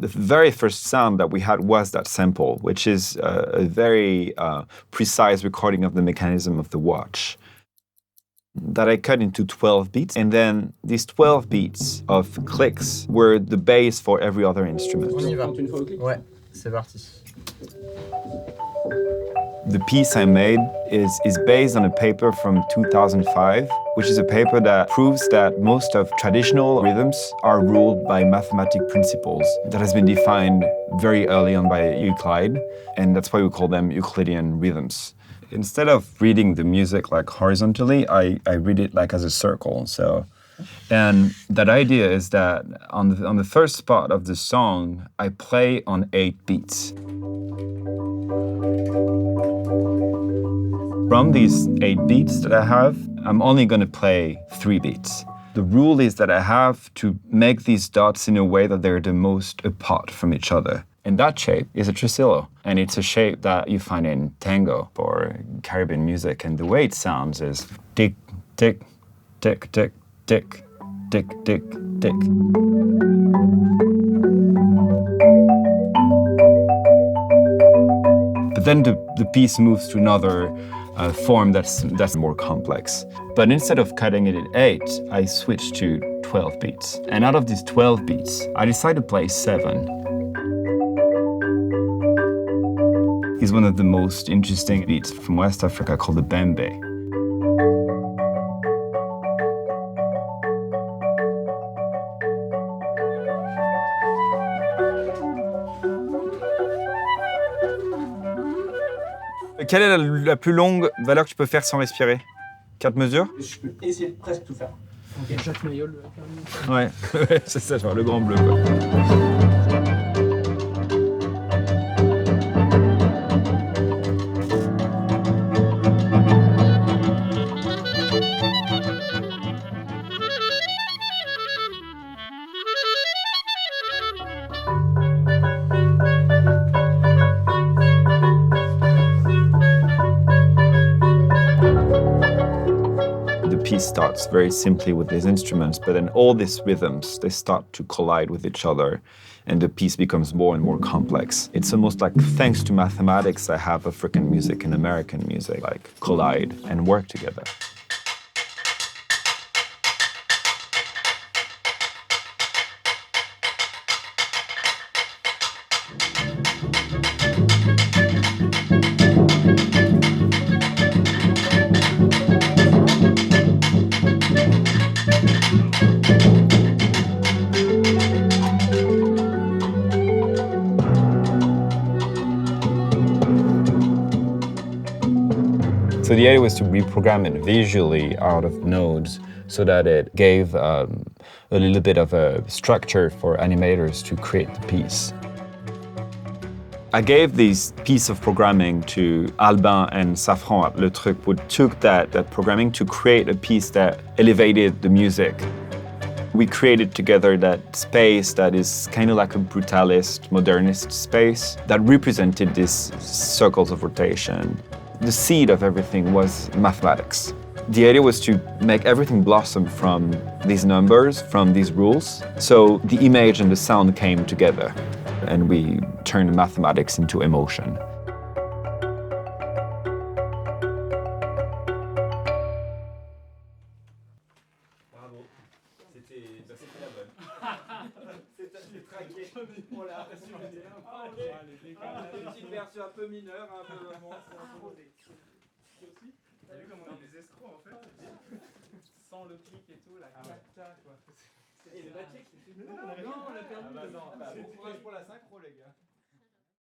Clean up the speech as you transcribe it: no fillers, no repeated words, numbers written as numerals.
The very first sound that we had was that sample, which is a very precise recording of the mechanism of the watch that I cut into 12 beats. And then these 12 beats of clicks were the base for every other instrument. On y va. Ouais, c'est parti. The piece I made is based on a paper from 2005, which is a paper that proves that most of traditional rhythms are ruled by mathematic principles that has been defined very early on by Euclid, and that's why we call them Euclidean rhythms. Instead of reading the music like horizontally, I read it like as a circle. And that idea is that on the first spot of the song, I play on 8 beats. From these 8 beats that I have, I'm only going to play 3 beats. The rule is that I have to make these dots in a way that they're the most apart from each other. And that shape is a tresillo. And it's a shape that you find in tango or Caribbean music. And the way it sounds is tick, tick, tick, tick, tick, tick, tick, tick. But then the piece moves to another form that's more complex. But instead of cutting it at 8, I switched to 12 beats. And out of these 12 beats, I decided to play 7. Is one of the most interesting beats from West Africa called the bembe. Quelle est la plus longue valeur que tu peux faire sans respirer? 4 mesures? Je peux essayer de presque tout faire. Okay. Jacques Mayol. Ouais, c'est ça, genre le grand bleu, quoi. Starts very simply with these instruments, but then all these rhythms, they start to collide with each other, and the piece becomes more and more complex. It's almost like, thanks to mathematics, I have African music and American music like collide and work together. So the idea was to reprogram it visually out of nodes so that it gave a little bit of a structure for animators to create the piece. I gave this piece of programming to Albin and Safran at Le Truc, who took that programming to create a piece that elevated the music. We created together that space that is kind of like a brutalist, modernist space that represented these circles of rotation. The seed of everything was mathematics. The idea was to make everything blossom from these numbers, from these rules. So the image and the sound came together, and we turned mathematics into emotion. Bravo. C'était la bonne. J'ai traqué. Voilà. Une petite version un peu mineure, un peu vraiment. T'as vu comme on est des escrocs en fait? Sans le clic et tout, la cata quoi. Et le batik, non, on l'a perdu. Bon courage pour la synchro les gars.